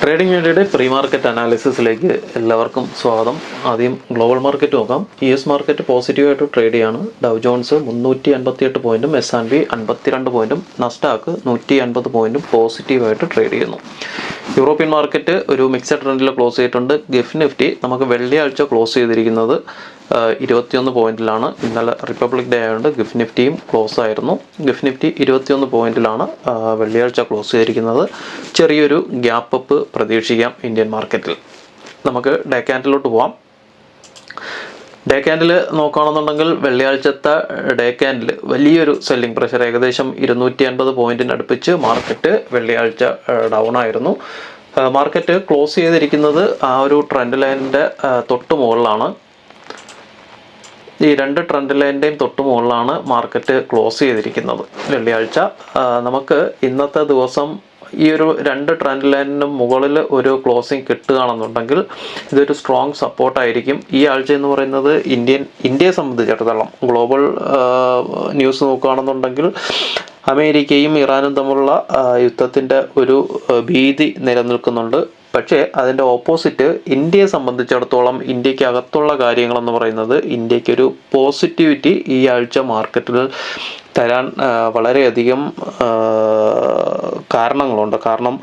Trading വേണ്ടിയുടെ pre market അനാലിസിസിലേക്ക് എല്ലാവർക്കും സ്വാഗതം. ആദ്യം ഗ്ലോബൽ മാർക്കറ്റ് നോക്കാം. US മാർക്കറ്റ് പോസിറ്റീവായിട്ട് ട്രേഡ് ചെയ്യാണ്. ഡൗ ജോൺസ് 358 പോയിന്റും S&P 52 പോയിന്റും നസ്ഡാക്ക് 150 പോയിന്റും പോസിറ്റീവായിട്ട് ട്രേഡ് ചെയ്യുന്നു. യൂറോപ്യൻ മാർക്കറ്റ് ഒരു മിക്സഡ് ട്രെൻഡിൽ ക്ലോസ് ചെയ്തിട്ടുണ്ട്. ഗിഫ് നിഫ്റ്റി നമുക്ക് വെള്ളിയാഴ്ച ക്ലോസ് ചെയ്തിരിക്കുന്നത് 21 പോയിന്റിലാണ്. ഇന്നലെ റിപ്പബ്ലിക് ഡേ ആയതുകൊണ്ട് ഗിഫ് നിഫ്റ്റിയും ക്ലോസ് ആയിരുന്നു. ഗിഫ് നിഫ്റ്റി 21 പോയിന്റിലാണ് വെള്ളിയാഴ്ച ക്ലോസ് ചെയ്തിരിക്കുന്നത്. ചെറിയൊരു ഗ്യാപ്പ് അപ്പ് പ്രതീക്ഷിക്കാം ഇന്ത്യൻ മാർക്കറ്റിൽ. നമുക്ക് ഡേ ക്യാൻഡിലോട്ട് പോവാം. ഡേ ക്യാൻഡിൽ നോക്കുകയാണെന്നുണ്ടെങ്കിൽ വെള്ളിയാഴ്ചത്തെ ഡേ ക്യാൻഡിൽ വലിയൊരു സെല്ലിംഗ് പ്രഷർ, ഏകദേശം 250 പോയിന്റിന് അടുപ്പിച്ച് മാർക്കറ്റ് വെള്ളിയാഴ്ച ഡൗൺ ആയിരുന്നു. മാർക്കറ്റ് ക്ലോസ് ചെയ്തിരിക്കുന്നത് ആ ഒരു ട്രെൻഡ് ലൈനിൻ്റെ തൊട്ട് മുകളിലാണ്. ഈ രണ്ട് ട്രെൻഡ് ലൈനിൻ്റെയും തൊട്ട് മുകളിലാണ് മാർക്കറ്റ് ക്ലോസ് ചെയ്തിരിക്കുന്നത് വെള്ളിയാഴ്ച. നമുക്ക് ഇന്നത്തെ ദിവസം ഈ ഒരു രണ്ട് ട്രെൻഡ് ലൈനിന് മുകളിൽ ഒരു ക്ലോസിങ് കിട്ടുകയാണെന്നുണ്ടെങ്കിൽ ഇതൊരു സ്ട്രോങ് സപ്പോർട്ടായിരിക്കും. ഈ ആഴ്ച എന്ന് പറയുന്നത് ഇന്ത്യയെ സംബന്ധിച്ചിടത്തോളം ഗ്ലോബൽ ന്യൂസ് നോക്കുകയാണെന്നുണ്ടെങ്കിൽ അമേരിക്കയും ഇറാനും തമ്മിലുള്ള യുദ്ധത്തിൻ്റെ ഒരു ഭീതി നിലനിൽക്കുന്നുണ്ട്. പക്ഷേ അതിൻ്റെ ഓപ്പോസിറ്റ് ഇന്ത്യയെ സംബന്ധിച്ചിടത്തോളം ഇന്ത്യക്ക് അകത്തുള്ള കാര്യങ്ങളെന്ന് പറയുന്നത് ഇന്ത്യക്കൊരു പോസിറ്റിവിറ്റി ഈ ആഴ്ച മാർക്കറ്റിൽ തരാൻ വളരെയധികം കാരണങ്ങളുണ്ട്. കാരണം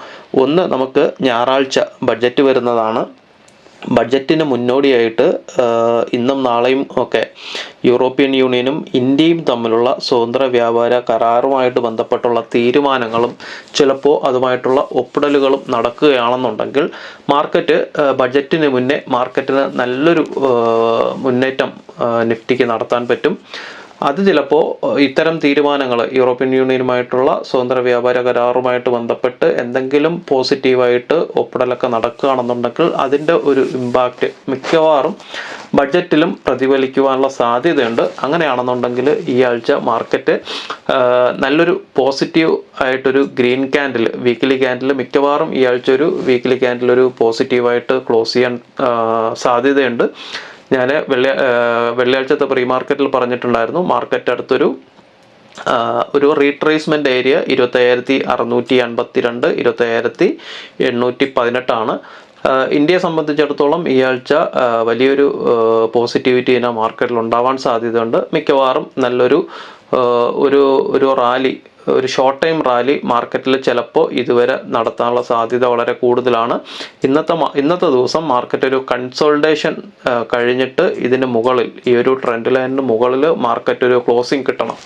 ഒന്ന്, നമുക്ക് ഞായറാഴ്ച ബഡ്ജറ്റ് വരുന്നതാണ്. ബഡ്ജറ്റിന് മുന്നോടിയായിട്ട് ഇന്നും നാളെയും ഒക്കെ യൂറോപ്യൻ യൂണിയനും ഇന്ത്യയും തമ്മിലുള്ള സ്വതന്ത്ര വ്യാപാര കരാറുമായിട്ട് ബന്ധപ്പെട്ടുള്ള തീരുമാനങ്ങളും ചിലപ്പോൾ അതുമായിട്ടുള്ള ഒപ്പിടലുകളും നടക്കുകയാണെന്നുണ്ടെങ്കിൽ മാർക്കറ്റ് ബഡ്ജറ്റിന് മുന്നേ മാർക്കറ്റിന് നല്ലൊരു മുന്നേറ്റം നിഫ്റ്റിക്ക് നടത്താൻ പറ്റും. അത് ചിലപ്പോൾ ഇത്തരം തീരുമാനങ്ങൾ യൂറോപ്യൻ യൂണിയനുമായിട്ടുള്ള സ്വതന്ത്ര വ്യാപാര കരാറുമായിട്ട് ബന്ധപ്പെട്ട് എന്തെങ്കിലും പോസിറ്റീവായിട്ട് ഒപ്പിടലൊക്കെ നടക്കുകയാണെന്നുണ്ടെങ്കിൽ അതിൻ്റെ ഒരു ഇമ്പാക്റ്റ് മിക്കവാറും ബഡ്ജറ്റിലും പ്രതിഫലിക്കുവാനുള്ള സാധ്യതയുണ്ട്. അങ്ങനെയാണെന്നുണ്ടെങ്കിൽ ഈ ആഴ്ച മാർക്കറ്റ് നല്ലൊരു പോസിറ്റീവ് ആയിട്ടൊരു ഗ്രീൻ ക്യാൻഡിൽ, വീക്ക്ലി ക്യാൻഡിൽ മിക്കവാറും ഈ ആഴ്ച ഒരു വീക്ക്ലി ക്യാൻഡിൽ ഒരു പോസിറ്റീവായിട്ട് ക്ലോസ് ചെയ്യാൻ സാധ്യതയുണ്ട്. ഞാൻ വെള്ളിയാഴ്ചത്തെ പ്രീ മാർക്കറ്റിൽ പറഞ്ഞിട്ടുണ്ടായിരുന്നു, മാർക്കറ്റ് അടുത്തൊരു റീട്രേസ്മെൻറ്റ് ഏരിയ 25,652, 25,818 ഇന്ത്യയെ സംബന്ധിച്ചിടത്തോളം ഈ ആഴ്ച വലിയൊരു പോസിറ്റിവിറ്റി ഇന മാർക്കറ്റിൽ ഉണ്ടാവാൻ സാധ്യതയുണ്ട്. മിക്കവാറും നല്ലൊരു ഒരു റാലി, ഒരു ഷോർട്ട് ടൈം റാലി മാർക്കറ്റിൽ ചിലപ്പോൾ ഇതുവരെ നടത്താനുള്ള സാധ്യത വളരെ കൂടുതലാണ്. ഇന്നത്തെ ദിവസം മാർക്കറ്റ് ഒരു കൺസോൾട്ടേഷൻ കഴിഞ്ഞിട്ട് ഇതിന് മുകളിൽ, ഈ ഒരു ട്രെൻഡ് ലൈനിന് മുകളിൽ മാർക്കറ്റ് ഒരു ക്ലോസിംഗ് കിട്ടണം.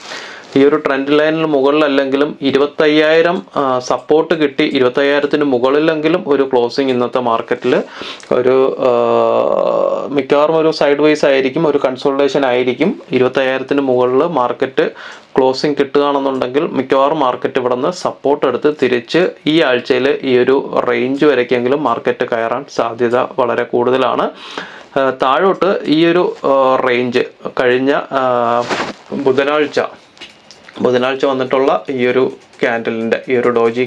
ഈ ഒരു ട്രെൻഡ് ലൈനിന് മുകളിലല്ലെങ്കിലും 25,000 സപ്പോർട്ട് കിട്ടി, 25,000-ന് മുകളിലെങ്കിലും ഒരു ക്ലോസിംഗ് ഇന്നത്തെ മാർക്കറ്റിൽ ഒരു മിക്കവാറും ഒരു സൈഡ് വൈസ് ആയിരിക്കും, ഒരു കൺസോൾട്ടേഷൻ ആയിരിക്കും. 25,000-ന് മുകളിൽ മാർക്കറ്റ് ക്ലോസിംഗ് കിട്ടുകയാണെന്നുണ്ടെങ്കിൽ മിക്കവാറും മാർക്കറ്റ് ഇവിടെ നിന്ന് സപ്പോർട്ട് എടുത്ത് തിരിച്ച് ഈ ആഴ്ചയിൽ ഈ ഒരു റേഞ്ച് വരയ്ക്കെങ്കിലും മാർക്കറ്റ് കയറാൻ സാധ്യത വളരെ കൂടുതലാണ്. താഴോട്ട് ഈ ഒരു റേഞ്ച് കഴിഞ്ഞ ബുധനാഴ്ച വന്നിട്ടുള്ള ഈ ഒരു ക്യാൻഡലിൻ്റെ, ഈ ഒരു ഡോജി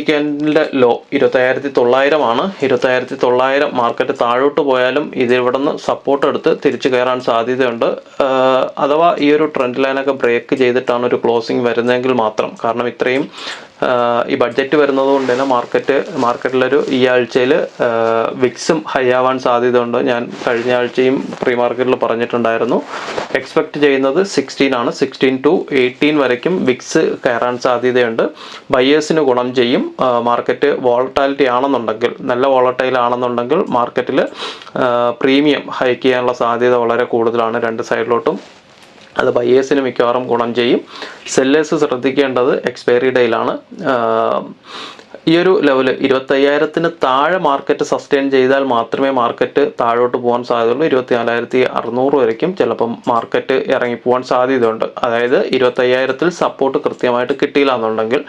ക്യാൻഡലിൻ്റെ ലോ 25,900 ആണ്. 25,900 മാർക്കറ്റ് താഴോട്ട് പോയാലും ഇത് ഇവിടെ നിന്ന് സപ്പോർട്ട് എടുത്ത് തിരിച്ചു കയറാൻ സാധ്യതയുണ്ട്. അഥവാ ഈ ഒരു ട്രെൻഡ് ലൈനൊക്കെ ബ്രേക്ക് ചെയ്തിട്ടാണ് ഒരു ക്ലോസിംഗ് വരുന്നതെങ്കിൽ മാത്രം. കാരണം ഇത്രയും ഈ ബഡ്ജറ്റ് വരുന്നത് കൊണ്ട് തന്നെ മാർക്കറ്റിലൊരു ഈ ആഴ്ചയിൽ വിക്സും ഹൈ ആവാൻ സാധ്യതയുണ്ട്. ഞാൻ കഴിഞ്ഞ ആഴ്ചയും പ്രീ മാർക്കറ്റിൽ പറഞ്ഞിട്ടുണ്ടായിരുന്നു, എക്സ്പെക്റ്റ് ചെയ്യുന്നത് 16 ആണ്. 16 to 18 വരയ്ക്കും വിക്സ് കയറാൻ സാധ്യതയുണ്ട്. ബയേഴ്സിന് ഗുണം ചെയ്യും. മാർക്കറ്റ് വോളറ്റാലിറ്റി ആണെന്നുണ്ടെങ്കിൽ, നല്ല വോളറ്റൈൽ ആണെന്നുണ്ടെങ്കിൽ മാർക്കറ്റിൽ പ്രീമിയം ഹൈക്ക് ചെയ്യാനുള്ള സാധ്യത വളരെ കൂടുതലാണ് രണ്ട് സൈഡിലോട്ടും. അത് ബയേഴ്സിന് മിക്കവാറും ഗുണം ചെയ്യും. സെല്ലേഴ്സ് ശ്രദ്ധിക്കേണ്ടത് എക്സ്പയറി ഡേയിലാണ്. ഈ ഒരു ലെവല് 25,000-ന് താഴെ മാർക്കറ്റ് സസ്റ്റെയിൻ ചെയ്താൽ മാത്രമേ മാർക്കറ്റ് താഴോട്ട് പോകാൻ സാധ്യതയുള്ളൂ. 24,600 വരയ്ക്കും ചിലപ്പം മാർക്കറ്റ് ഇറങ്ങിപ്പോകാൻ സാധ്യതയുണ്ട്. അതായത് 25,000-ൽ സപ്പോർട്ട് കൃത്യമായിട്ട് കിട്ടിയില്ല എന്നുണ്ടെങ്കിൽ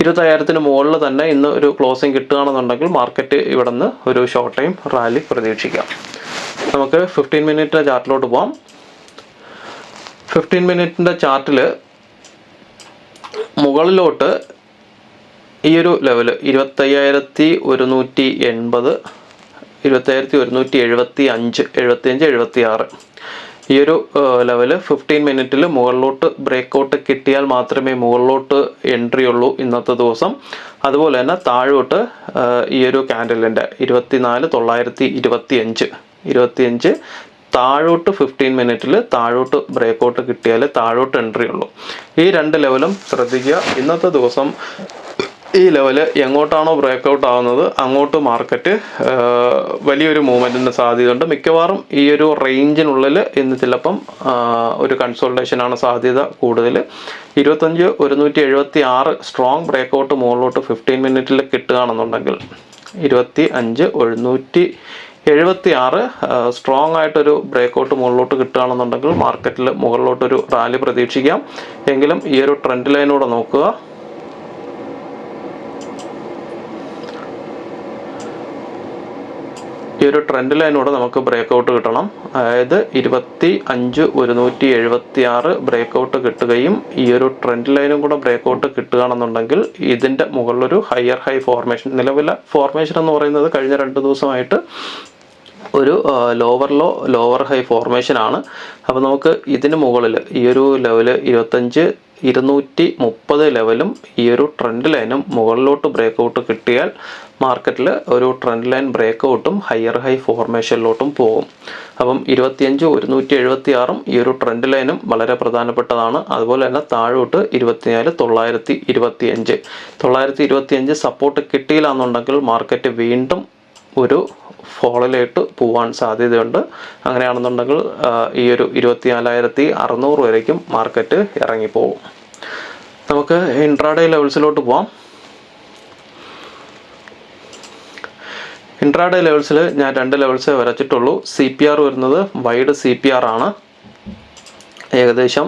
25,000-ന് മുകളിൽ തന്നെ ഇന്ന് ഒരു ക്ലോസിംഗ് കിട്ടുകയാണെന്നുണ്ടെങ്കിൽ മാർക്കറ്റ് ഇവിടെ നിന്ന് ഒരു ഷോർട്ട് ടൈം റാലി പ്രതീക്ഷിക്കാം. നമുക്ക് 15 മിനിറ്റ് ചാർട്ടിലോട്ട് പോകാം. 15 മിനിറ്റിൻ്റെ ചാർട്ടിൽ മുകളിലോട്ട് ഈ ഒരു ലെവല് 25,180, 25,175, 75, 76 ഈ ഒരു ലെവല് 15 മിനിറ്റിൽ മുകളിലോട്ട് ബ്രേക്കൗട്ട് കിട്ടിയാൽ മാത്രമേ മുകളിലോട്ട് എൻട്രി ഉള്ളൂ ഇന്നത്തെ ദിവസം. അതുപോലെ തന്നെ താഴോട്ട് ഈ ഒരു ക്യാൻഡലിൻ്റെ 24,925 താഴോട്ട് 15 മിനിറ്റിൽ താഴോട്ട് ബ്രേക്കൗട്ട് കിട്ടിയാൽ താഴോട്ട് എൻട്രി ഉള്ളൂ. ഈ രണ്ട് ലെവലും ശ്രദ്ധിക്കുക. ഇന്നത്തെ ദിവസം ഈ ലെവല് എങ്ങോട്ടാണോ ബ്രേക്കൗട്ട് ആവുന്നത് അങ്ങോട്ട് മാർക്കറ്റ് വലിയൊരു മൂവ്മെൻറ്റിന് സാധ്യതയുണ്ട്. മിക്കവാറും ഈ ഒരു റേഞ്ചിനുള്ളിൽ ഇന്ന് ചിലപ്പം ഒരു കൺസോൾട്ടേഷനാണ് സാധ്യത കൂടുതൽ. 25,176 സ്ട്രോങ് ബ്രേക്കൗട്ട് മുകളിലോട്ട് 15 മിനിറ്റിൽ കിട്ടുകയാണെന്നുണ്ടെങ്കിൽ 25,176 സ്ട്രോങ് ആയിട്ടൊരു ബ്രേക്കൗട്ട് മുകളിലോട്ട് കിട്ടുകയാണെന്നുണ്ടെങ്കിൽ മാർക്കറ്റിൽ മുകളിലോട്ടൊരു റാലി പ്രതീക്ഷിക്കാം. എങ്കിലും ഈ ഒരു ട്രെൻഡ് ലൈനൂടെ നോക്കുക. ഈ ഒരു ട്രെൻഡ് ലൈനൂടെ നമുക്ക് ബ്രേക്കൗട്ട് കിട്ടണം. അതായത് 25,176 ബ്രേക്കൗട്ട് കിട്ടുകയും ഈ ഒരു ട്രെൻഡ് ലൈനും കൂടെ ബ്രേക്കൗട്ട് കിട്ടുകയാണെന്നുണ്ടെങ്കിൽ ഇതിൻ്റെ മുകളിലൊരു ഹയർ ഹൈ ഫോർമേഷൻ, നിലവിലെ ഫോർമേഷൻ എന്ന് പറയുന്നത് കഴിഞ്ഞ 2 ദിവസമായിട്ട് ഒരു lower low lower high formation ആണ്. അപ്പോൾ നമുക്ക് ഇതിന് മുകളിൽ ഈ ഒരു ലെവല് 25,230 ലെവലും ഈ ഒരു ട്രെൻഡ് ലൈനും മുകളിലോട്ട് ബ്രേക്കൗട്ട് കിട്ടിയാൽ മാർക്കറ്റിൽ ഒരു ട്രെൻഡ് ലൈൻ ബ്രേക്കൗട്ടും ഹയർ ഹൈ ഫോർമേഷനിലോട്ടും പോകും. അപ്പം 25,176 ഈ ഒരു ട്രെൻഡ് ലൈനും വളരെ പ്രധാനപ്പെട്ടതാണ്. അതുപോലെ തന്നെ താഴോട്ട് 24,925 സപ്പോർട്ട് കിട്ടിയില്ല എന്നുണ്ടെങ്കിൽ മാർക്കറ്റ് വീണ്ടും ഒരു ഫോളിലേക്ക് പോകാൻ സാധ്യതയുണ്ട്. അങ്ങനെയാണെന്നുണ്ടെങ്കിൽ ഈ ഒരു 24,600 വരേക്കും മാർക്കറ്റ് ഇറങ്ങിപ്പോകും. നമുക്ക് ഇൻട്രാഡേ ലെവൽസിലോട്ട് പോവാം. ഇൻട്രാഡേ ലെവൽസിൽ ഞാൻ 2 ലെവൽസേ വരച്ചിട്ടുള്ളൂ. CPR വരുന്നത് വൈഡ് CPR ആണ്. ഏകദേശം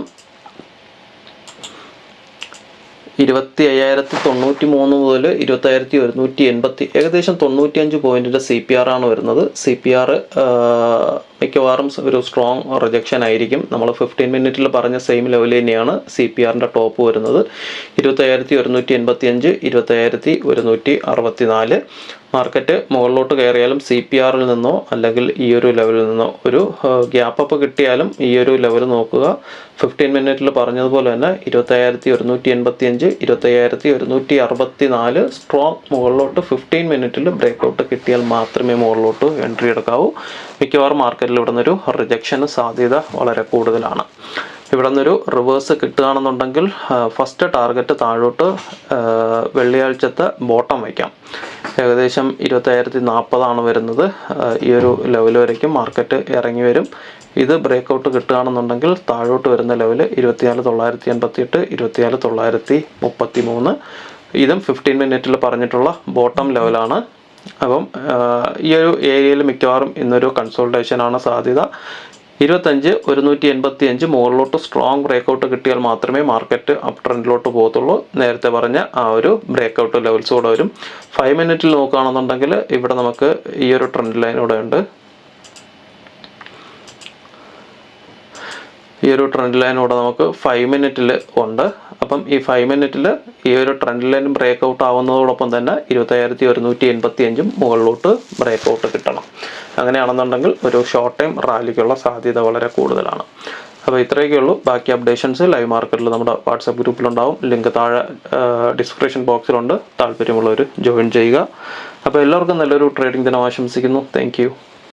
25,093 മുതൽ 25,180 ഏകദേശം 95 പോയിന്റിൻ്റെ CPR ആണ് വരുന്നത്. CPR മിക്കവാറും ഒരു സ്ട്രോങ് റിജക്ഷൻ ആയിരിക്കും. നമ്മൾ 15 മിനിറ്റിൽ പറഞ്ഞ സെയിം ലെവൽ തന്നെയാണ് CPRൻ്റെ ടോപ്പ് വരുന്നത്. 25,185, 25,164. മാർക്കറ്റ് മുകളിലോട്ട് കയറിയാലും CPRൽ നിന്നോ അല്ലെങ്കിൽ ഈ ഒരു ലെവലിൽ നിന്നോ ഒരു ഗ്യാപ്പ് അപ്പ് കിട്ടിയാലും ഈ ഒരു ലെവൽ നോക്കുക. 15 മിനിറ്റിൽ പറഞ്ഞതുപോലെ തന്നെ 25,185, 25,164 സ്ട്രോങ് മുകളിലോട്ട് 15 മിനിറ്റിൽ ബ്രേക്കൗട്ട് കിട്ടിയാൽ മാത്രമേ മുകളിലോട്ട് എൻട്രി എടുക്കാവൂ. മിക്കവാറും മാർക്കറ്റിൽ ഇവിടെ നിന്നൊരു റിജക്ഷന് സാധ്യത വളരെ കൂടുതലാണ്. ഇവിടെ നിന്നൊരു റിവേഴ്സ് കിട്ടുകയാണെന്നുണ്ടെങ്കിൽ ഫസ്റ്റ് ടാർഗറ്റ് താഴോട്ട് വെള്ളിയാഴ്ചത്തെ ബോട്ടം വയ്ക്കാം. ഏകദേശം 25,040 വരുന്നത്. ഈ ഒരു ലെവൽ വരയ്ക്കും മാർക്കറ്റ് ഇറങ്ങി വരും. ഇത് ബ്രേക്കൗട്ട് കിട്ടുകയാണെന്നുണ്ടെങ്കിൽ താഴോട്ട് വരുന്ന ലെവൽ 24,988, 24,933. ഇതും 15 മിനിറ്റിൽ പറഞ്ഞിട്ടുള്ള ബോട്ടം ലെവലാണ്. അപ്പം ഈ ഒരു ഏരിയയിൽ മിക്കവാറും ഇന്നൊരു കൺസോൾട്ടേഷനാണ് സാധ്യത. 25,185 മുകളിലോട്ട് സ്ട്രോങ് ബ്രേക്കൗട്ട് കിട്ടിയാൽ മാത്രമേ മാർക്കറ്റ് അപ് ട്രെൻഡിലോട്ട് പോകത്തുള്ളൂ. നേരത്തെ പറഞ്ഞ ആ ഒരു ബ്രേക്കൗട്ട് ലെവൽസ് കൂടെ വരും. 5 മിനിറ്റിൽ നോക്കുകയാണെന്നുണ്ടെങ്കിൽ ഇവിടെ നമുക്ക് ഈ ഒരു ട്രെൻഡ് ലൈൻ ഇവിടെ ഉണ്ട്. ഈ ഒരു ട്രെൻഡ് ലൈൻ ഇവിടെ നമുക്ക് 5 മിനിറ്റിൽ ഉണ്ട്. അപ്പം ഈ 5 മിനിറ്റിൽ ഈ ഒരു ട്രെൻഡ് ലൈൻ ബ്രേക്കൗട്ട് ആവുന്നതോടൊപ്പം തന്നെ 25,185 മുകളിലോട്ട് ബ്രേക്കൗട്ട് കിട്ടണം. അങ്ങനെയാണെന്നുണ്ടെങ്കിൽ ഒരു ഷോർട്ട് ടൈം റാലിക്കുള്ള സാധ്യത വളരെ കൂടുതലാണ്. അപ്പോൾ ഇത്രയൊക്കെ ഉള്ളൂ. ബാക്കി അപ്ഡേഷൻസ് ലൈവ് മാർക്കറ്റിൽ നമ്മുടെ വാട്സാപ്പ് ഗ്രൂപ്പിലുണ്ടാവും. ലിങ്ക് താഴെ ഡിസ്ക്രിപ്ഷൻ ബോക്സിലുണ്ട്. താല്പര്യമുള്ളവർ ജോയിൻ ചെയ്യുക. അപ്പോൾ എല്ലാവർക്കും നല്ലൊരു ട്രേഡിംഗ് ദിനം ആശംസിക്കുന്നു. Thank you.